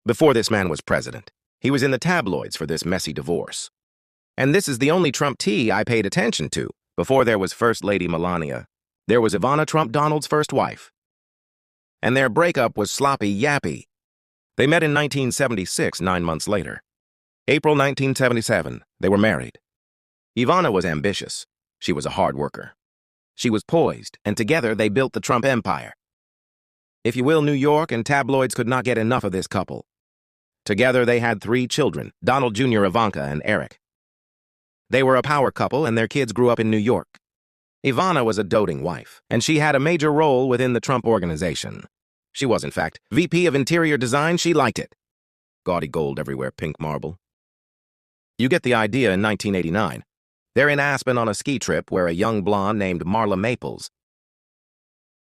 Before this man was president, he was in the tabloids for this messy divorce. And this is the only Trump tea I paid attention to. Before there was First Lady Melania, there was Ivana Trump, Donald's first wife. And their breakup was sloppy yappy. They met in 1976, 9 months later. April 1977, they were married. Ivana was ambitious. She was a hard worker. She was poised, and together they built the Trump empire. If you will, New York and tabloids could not get enough of this couple. Together they had 3 children, Donald Jr., Ivanka, and Eric. They were a power couple, and their kids grew up in New York. Ivana was a doting wife, and she had a major role within the Trump organization. She was, in fact, VP of Interior Design. She liked it. Gaudy gold everywhere, pink marble. You get the idea. In 1989, they're in Aspen on a ski trip where a young blonde named Marlamaples.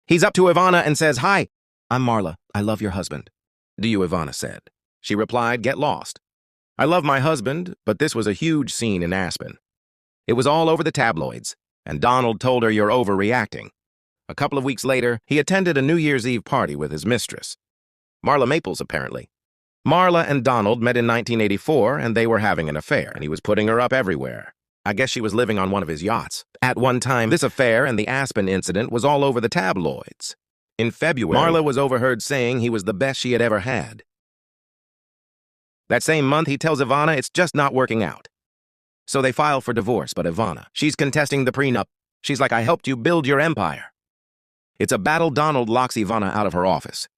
He's up to Ivana and says, "Hi, I'm Marla. I love your husband." "Do you?" Ivana said. She replied, "Get lost. I love my husband," but this was a huge scene in Aspen. It was all over the tabloids, and Donald told her, "You're overreacting." A couple of weeks later, he attended a New Year's Eve party with his mistress, Marlamaples, apparently. Marla and Donald met in 1984, and they were having an affair, and he was putting her up everywhere. I guess she was living on one of his yachts. At one time, this affair and the Aspen incident was all over the tabloids. In February, Marla was overheard saying he was the best she had ever had. That same month, he tells Ivana it's just not working out. So they file for divorce, but Ivana, she's contesting the prenup. She's like, "I helped you build your empire." It's a battle. Donald locks Ivana out of her office.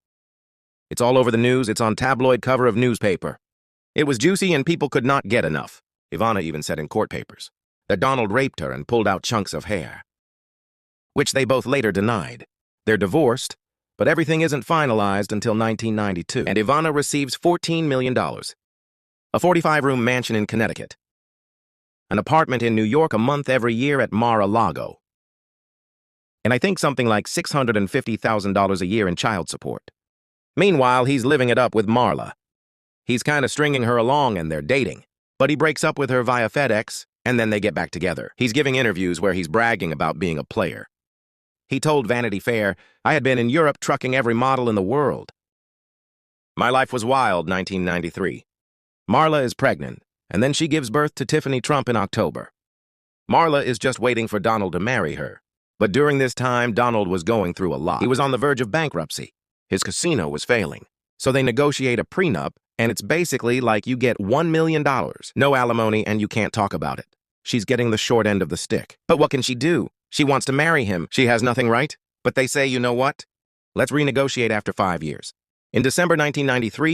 It's all over the news. It's on tabloid cover of newspaper. It was juicy and people could not get enough. Ivana even said in court papers that Donald raped her and pulled out chunks of hair, which they both later denied. They're divorced, but everything isn't finalized until 1992, and Ivana receives $14 million, a 45-room mansion in Connecticut, an apartment in New York, a month every year at Mar-a-Lago, and I think something like $650,000 a year in child support. Meanwhile, he's living it up with Marla. He's kind of stringing her along and they're dating, but he breaks up with her via FedEx, and then they get back together. He's giving interviews where he's bragging about being a player. He told Vanity Fair, "I had been in Europe trucking every model in the world. My life was wild." 1993. Marla is pregnant, and then she gives birth to Tiffany Trump in October. Marla is just waiting for Donald to marry her. But during this time, Donald was going through a lot. He was on the verge of bankruptcy. His casino was failing. So they negotiate a prenup, and it's basically like you get $1 million, no alimony, and you can't talk about it. She's getting the short end of the stick. But what can she do? She wants to marry him. She has nothing, right? But they say, "You know what? Let's renegotiate after 5 years." In December 1993,